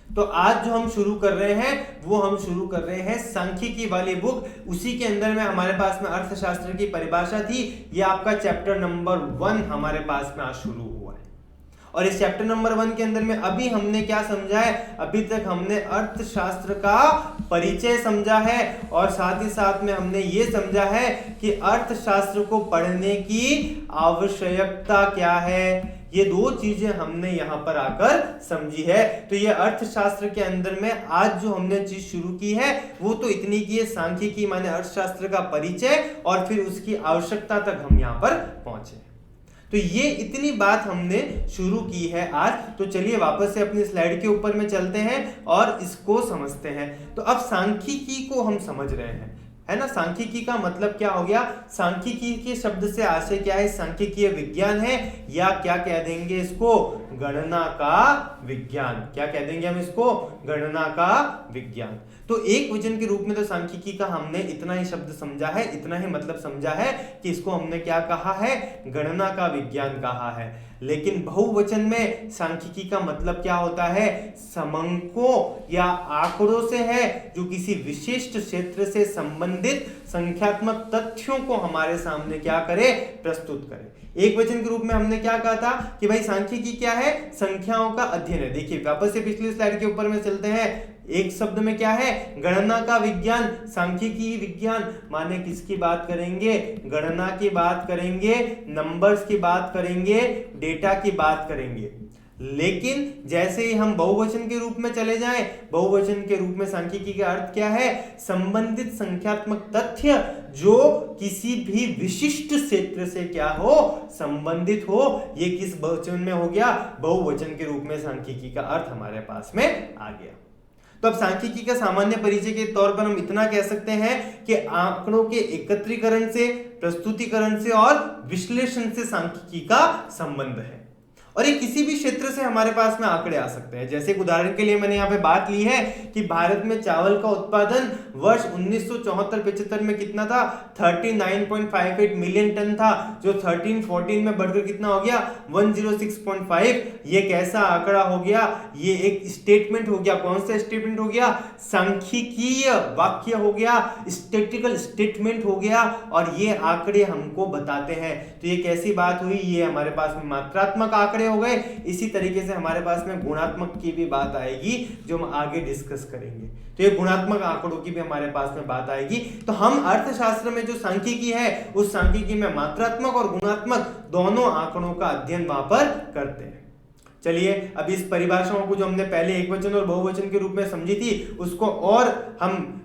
तो आज जो हम शुरू कर रहे हैं वो हम शुरू कर रहे हैं सांख्यिकी वाली बुक। उसी के अंदर में हमारे पास में अर्थशास्त्र की परिभाषा थी। ये आपका चैप्टर नंबर 1 हमारे पास में आज शुरू हुआ है। और इस चैप्टर नंबर 1 के अंदर में अभी हमने क्या समझा है, अभी तक हमने अर्थशास्त्र का परिचय समझा है और साथ ही साथ में हमने ये समझा है कि अर्थशास्त्र को पढ़ने की आवश्यकता क्या है। ये दो चीजें हमने यहां पर आकर समझी है। तो ये अर्थशास्त्र के अंदर में आज जो हमने चीज शुरू की है वो तो इतनी की है, सांख्यिकी माने अर्थशास्त्र का परिचय, और फिर उसकी आवश्यकता तक हम यहां पर पहुंचे। तो ये इतनी बात हमने शुरू की है आज। तो चलिए वापस से अपनी स्लाइड के ऊपर में चलते हैं और इसको समझते हैं। तो अब सांख्यिकी को हम समझ रहे हैं, है ना। सांख्यिकी का मतलब क्या हो गया, सांख्यिकी के शब्द से आशय क्या है, सांख्यिकीय विज्ञान है, या क्या कह देंगे इसको, गणना का विज्ञान। क्या कह देंगे हम इसको, गणना का विज्ञान। तो एक वचन के रूप में तो सांख्यिकी का हमने इतना ही शब्द समझा है, इतना ही मतलब समझा है कि इसको हमने क्या कहा है, गणना का विज्ञान कहा है। लेकिन बहुवचन में सांख्यिकी का मतलब क्या होता है, समंकों या आंकड़ों से है, जो किसी विशिष्ट क्षेत्र से संबंधित संख्यात्मक तथ्यों को हमारे सामने क्या करे, प्रस्तुत करे। एक वचन के रूप में हमने क्या कहा था कि भाई सांख्यिकी क्या है, संख्याओं का अध्ययन है। देखिए वापस से पिछली स्लाइड के ऊपर में चलते हैं। एक शब्द में क्या है, गणना का विज्ञान, सांख्यिकी विज्ञान माने किसकी बात करेंगे, गणना की बात करेंगे, नंबर्स की बात करेंगे, डेटा की बात करेंगे। लेकिन जैसे ही हम बहुवचन के रूप में चले जाएं, बहुवचन के रूप में सांख्यिकी का अर्थ क्या है, संबंधित संख्यात्मक तथ्य जो किसी भी विशिष्ट क्षेत्र से क्या हो, संबंधित हो। ये किस बहुवचन में हो गया, बहुवचन के रूप में सांख्यिकी का अर्थ हमारे पास में आ गया। तो अब सांख्यिकी का सामान्य परिचय के तौर पर हम इतना कह सकते हैं कि आंकड़ों के एकत्रीकरण से, प्रस्तुतिकरण से और विश्लेषण से सांख्यिकी का संबंध है। और ये किसी भी क्षेत्र से हमारे पास में आंकड़े आ सकते हैं। जैसे एक उदाहरण के लिए मैंने यहाँ पे बात ली है कि भारत में चावल का उत्पादन वर्ष 1974-75 में कितना था, 39.58 मिलियन टन था, जो 13-14 में बढ़कर कितना हो गया, 106.5। ये कैसा आंकड़ा हो गया, ये एक स्टेटमेंट हो गया। कौन सा स्टेटमेंट हो गया, सांख्यिकीय वाक्य हो गया, स्टैटिस्टिकल स्टेटमेंट हो गया, और ये आंकड़े हमको बताते हैं। तो ये कैसी बात हुई, ये हमारे पास में मात्रात्मक आंकड़े हो गए। इसी तरीके से हमारे पास में गुणात्मक की भी बात आएगी, जो हम आगे डिस्कस करेंगे। तो ये गुणात्मक आंकड़ों की भी हमारे पास में बात आएगी। तो हम अर्थशास्त्र में जो सांख्यिकी है, उस सांख्यिकी में मात्रात्मक और गुणात्मक दोनों आंकड़ों का अध्ययन वहां पर करते हैं। चलिए अब इस परिभाषाओं को जो हमने पहले एक वचन और बहुवचन के रूप में समझी थी, उसको और हम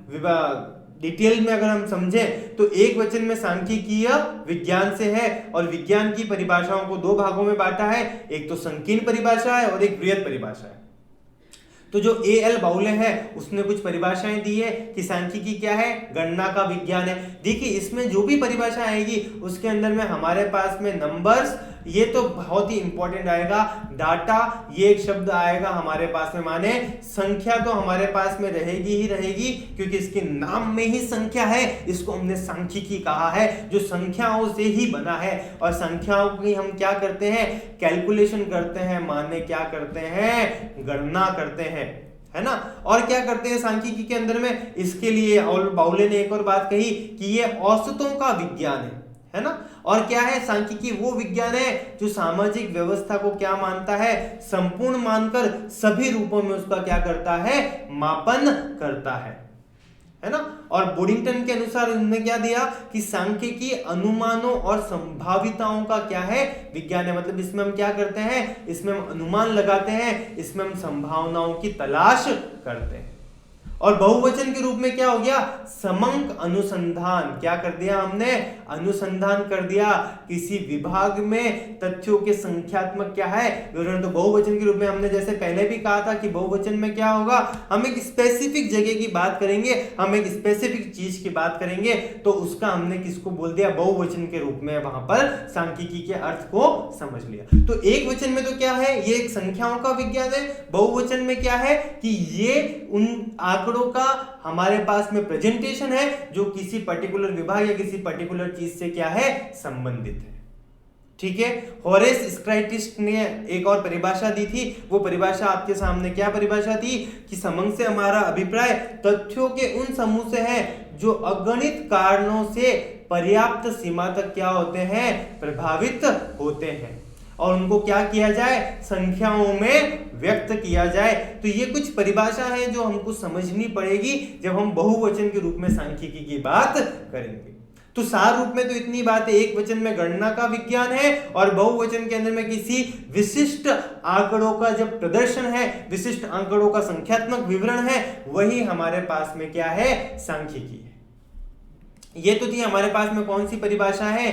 डिटेल में अगर हम समझें तो एक वचन में सांख्यिकीय विज्ञान से है, और विज्ञान की परिभाषाओं को दो भागों में बांटा है। एक तो संकीर्ण परिभाषा है और एक बृहत परिभाषा है। तो जो A.L. बाउले है उसने कुछ परिभाषाएं दी है कि सांख्यिकी क्या है, गणना का विज्ञान है। देखिए इसमें जो भी परिभाषा आएगी उसके अंदर में हमारे पास में नंबर्स, ये तो बहुत ही इंपॉर्टेंट आएगा, डाटा ये एक शब्द आएगा हमारे पास में, माने संख्या तो हमारे पास में रहेगी ही रहेगी, क्योंकि इसके नाम में ही संख्या है। इसको हमने सांख्यिकी कहा है, जो संख्याओं से ही बना है। और संख्याओं की हम क्या करते हैं, कैलकुलेशन करते हैं, माने क्या करते हैं, गणना करते हैं, है ना। और क्या करते हैं सांख्यिकी के अंदर में, इसके लिए और बाउले ने एक और बात कही कि ये औसतों का विज्ञान है ना। और क्या है, सांख्यिकी वो विज्ञान है जो सामाजिक व्यवस्था को क्या मानता है, संपूर्ण मानकर सभी रूपों में उसका क्या करता है, मापन करता है ना। और बोडिंगटन के अनुसार उन्होंने क्या दिया कि सांख्यिकी अनुमानों और संभाविताओं का क्या है, विज्ञान है। मतलब इसमें हम क्या करते हैं, इसमें हम अनुमान लगाते हैं, इसमें हम संभावनाओं की तलाश करते हैं। और बहुवचन के रूप में क्या हो गया, समंक अनुसंधान। क्या कर दिया हमने, अनुसंधान कर दिया किसी विभाग में तथ्यों के संख्यात्मक क्या है विवरण। तो बहुवचन के रूप में हमने जैसे पहले भी कहा था कि बहुवचन में क्या होगा, हम एक स्पेसिफिक जगह की बात करेंगे, हम एक स्पेसिफिक चीज की बात करेंगे, तो उसका हमने किसको बोल दिया, बहुवचन के रूप में वहां पर सांख्यिकी के अर्थ को समझ लिया। तो एक वचन में तो क्या है, ये एक संख्याओं का विज्ञान है। बहुवचन में क्या है कि ये उन आंकड़ों का हमारे पास में प्रेजेंटेशन है जो किसी पर्टिकुलर विभाग या किसी पर्टिकुलर चीज से क्या है, संबंधित है। ठीक है। होरेस स्क्राइटिस्ट ने एक और परिभाषा दी थी, वो परिभाषा आपके सामने क्या परिभाषा थी कि समंक से हमारा अभिप्राय तथ्यों के उन समूह से है जो अगणित कारणों से पर्याप्त सीमा तक क्या होते हैं, प्रभावित होते हैं, और उनको क्या किया जाए, संख्याओं में व्यक्त किया जाए। तो ये कुछ परिभाषा है जो हमको समझनी पड़ेगी जब हम बहुवचन के रूप में सांख्यिकी की बात करेंगे। तो सार रूप में तो इतनी बात है, एक वचन में गणना का विज्ञान है और बहुवचन के अंदर में किसी विशिष्ट आंकड़ों का जब प्रदर्शन है, विशिष्ट आंकड़ों का संख्यात्मक विवरण है, वही हमारे पास में क्या है, सांख्यिकी है। ये तो थी हमारे पास में कौन सी परिभाषा है,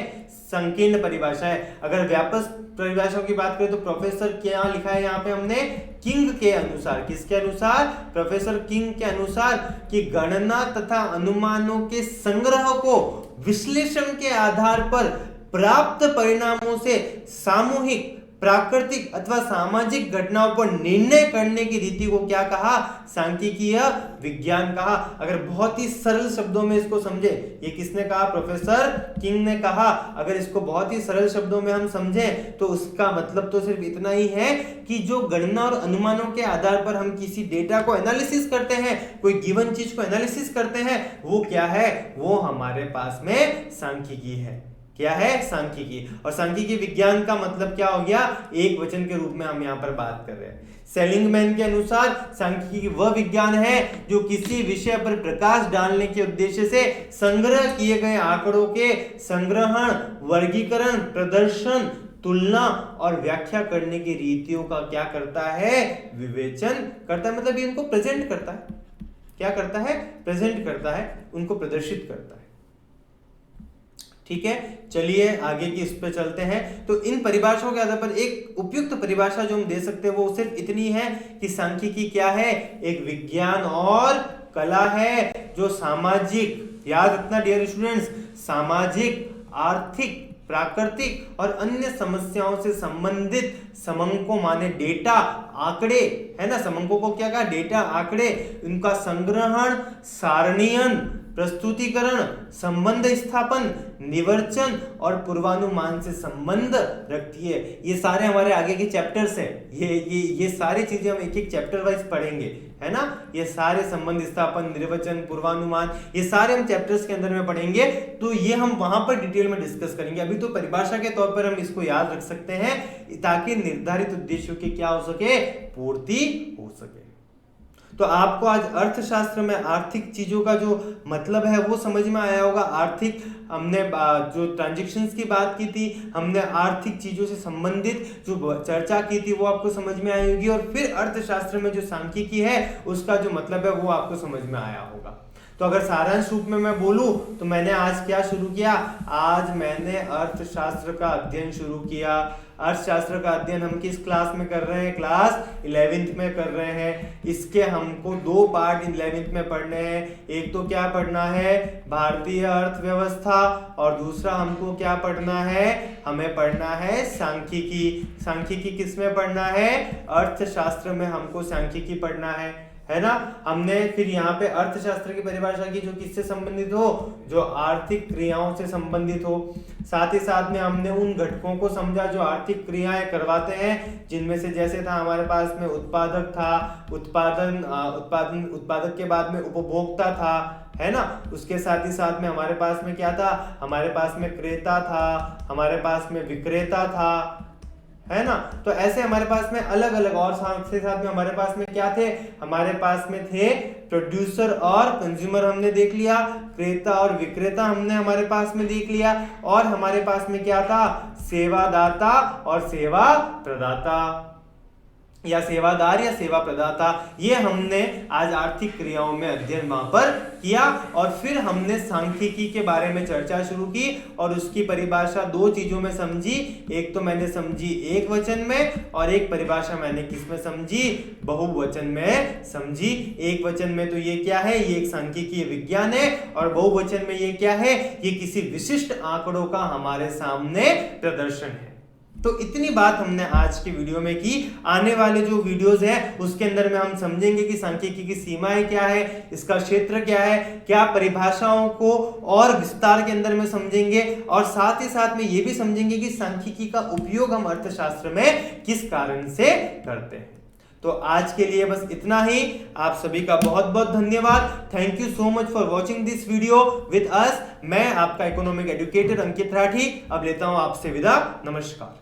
संकीर्ण परिभाषा है। अगर व्यापक परिभाषाओं की बात करें तो प्रोफेसर क्या लिखा है यहाँ पे हमने, किंग के अनुसार, किसके अनुसार, प्रोफेसर किंग के अनुसार, कि गणना तथा अनुमानों के संग्रह को विश्लेषण के आधार पर प्राप्त परिणामों से सामूहिक, प्राकृतिक अथवा सामाजिक घटनाओं पर निर्णय करने की रीति को क्या कहा, सांख्यिकीय विज्ञान कहा। अगर बहुत ही सरल शब्दों में इसको समझे, ये किसने कहा, प्रोफेसर किंग ने कहा। अगर इसको बहुत ही सरल शब्दों में हम समझें तो उसका मतलब तो सिर्फ इतना ही है कि जो गणना और अनुमानों के आधार पर हम किसी डेटा को एनालिसिस करते हैं, कोई गिवन चीज को एनालिसिस करते हैं, वो क्या है, वो हमारे पास में सांख्यिकी है। क्या है, सांख्यिकी। और सांख्यिकी विज्ञान का मतलब क्या हो गया, एक वचन के रूप में हम यहाँ पर बात कर रहे हैं। सेलिंगमैन के अनुसार सांख्यिकी वह विज्ञान है जो किसी विषय पर प्रकाश डालने के उद्देश्य से संग्रह किए गए आंकड़ों के संग्रहण, वर्गीकरण, प्रदर्शन, तुलना और व्याख्या करने की रीतियों का क्या करता है, विवेचन करता है। मतलब ये इनको प्रेजेंट करता है। क्या करता है, प्रेजेंट करता है, उनको प्रदर्शित करता है। ठीक है, चलिए आगे की इस पे चलते हैं। तो इन परिभाषाओं के आधार पर एक उपयुक्त परिभाषा जो हम दे सकते हैं वो सिर्फ इतनी है कि सांख्यिकी क्या है, एक विज्ञान और कला है जो सामाजिक, याद रखना डियर स्टूडेंट्स, सामाजिक, आर्थिक, प्राकृतिक और अन्य समस्याओं से संबंधित समंकों माने डेटा, आंकड़े, है ना, समंकों को क्या कहा, डेटा, आंकड़े, उनका संग्रहण, सारणीयन, प्रस्तुतिकरण, संबंध स्थापन, निवर्चन और पूर्वानुमान से संबंध रखती है। ये सारे हमारे आगे के चैप्टर्स हैं। ये सारी चीजें हम एक एक चैप्टर वाइज पढ़ेंगे, है ना। ये सारे संबंध स्थापन, निर्वचन, पूर्वानुमान, ये सारे हम चैप्टर्स के अंदर में पढ़ेंगे। तो ये हम वहां पर डिटेल में डिस्कस करेंगे। अभी तो परिभाषा के तौर पर हम इसको याद रख सकते हैं ताकि निर्धारित उद्देश्यों की क्या हो सके, पूर्ति हो सके। तो आपको आज अर्थशास्त्र में आर्थिक चीजों का जो मतलब है वो समझ में आया होगा। आर्थिक, हमने जो ट्रांजैक्शंस की बात की थी, हमने आर्थिक चीजों से संबंधित जो चर्चा की थी वो आपको समझ में आई होगी। और फिर अर्थशास्त्र में जो सांख्यिकी है उसका जो मतलब है वो आपको समझ में आया होगा। तो अगर सारांश रूप में मैं बोलूं तो मैंने आज क्या शुरू किया, आज मैंने अर्थशास्त्र का अध्ययन शुरू किया। अर्थशास्त्र का अध्ययन हम किस क्लास में कर रहे हैं, क्लास 11th में कर रहे हैं। इसके हमको 2 पार्ट 11th में पढ़ने हैं। एक तो क्या पढ़ना है, भारतीय अर्थव्यवस्था, और दूसरा हमको क्या पढ़ना है, हमें पढ़ना है सांख्यिकी। सांख्यिकी किस में पढ़ना है, अर्थशास्त्र में हमको सांख्यिकी पढ़ना है ना। हमने फिर यहाँ पे अर्थशास्त्र की परिभाषा की जो किससे संबंधित हो, जो आर्थिक क्रियाओं से संबंधित हो। साथ ही साथ में हमने उन घटकों को समझा जो आर्थिक क्रियाएं करवाते हैं, जिनमें से जैसे था हमारे पास में उत्पादक था, उत्पादक के बाद में उपभोक्ता था, है ना। उसके साथ ही साथ में हमारे पास में क्या था, हमारे पास में क्रेता था, हमारे पास में विक्रेता था, है ना। तो ऐसे हमारे पास में अलग अलग, और साथ ही साथ में हमारे पास में क्या थे, हमारे पास में थे प्रोड्यूसर और कंज्यूमर, हमने देख लिया। क्रेता और विक्रेता हमने हमारे पास में देख लिया। और हमारे पास में क्या था, सेवादाता और सेवा प्रदाता, या सेवादार या सेवा प्रदाता। ये हमने आज आर्थिक क्रियाओं में अध्ययन वहां पर किया। और फिर हमने सांख्यिकी के बारे में चर्चा शुरू की और उसकी परिभाषा 2 चीजों में समझी। एक तो मैंने समझी एक वचन में, और एक परिभाषा मैंने किस में समझी, बहुवचन में समझी। एक वचन में तो ये क्या है, ये एक सांख्यिकीय विज्ञान है, और बहुवचन में ये क्या है, ये किसी विशिष्ट आंकड़ों का हमारे सामने प्रदर्शन है। तो इतनी बात हमने आज की वीडियो में की। आने वाले जो वीडियोस हैं उसके अंदर में हम समझेंगे कि सांख्यिकी की सीमाएं क्या है, इसका क्षेत्र क्या है, क्या परिभाषाओं को और विस्तार के अंदर में समझेंगे, और साथ ही साथ में ये भी समझेंगे कि सांख्यिकी का उपयोग हम अर्थशास्त्र में किस कारण से करते हैं। तो आज के लिए बस इतना ही। आप सभी का बहुत बहुत धन्यवाद। Thank you so much for watching this video with us. मैं आपका इकोनॉमिक एजुकेटर अंकित राठी अब लेता हूं आपसे विदा। नमस्कार।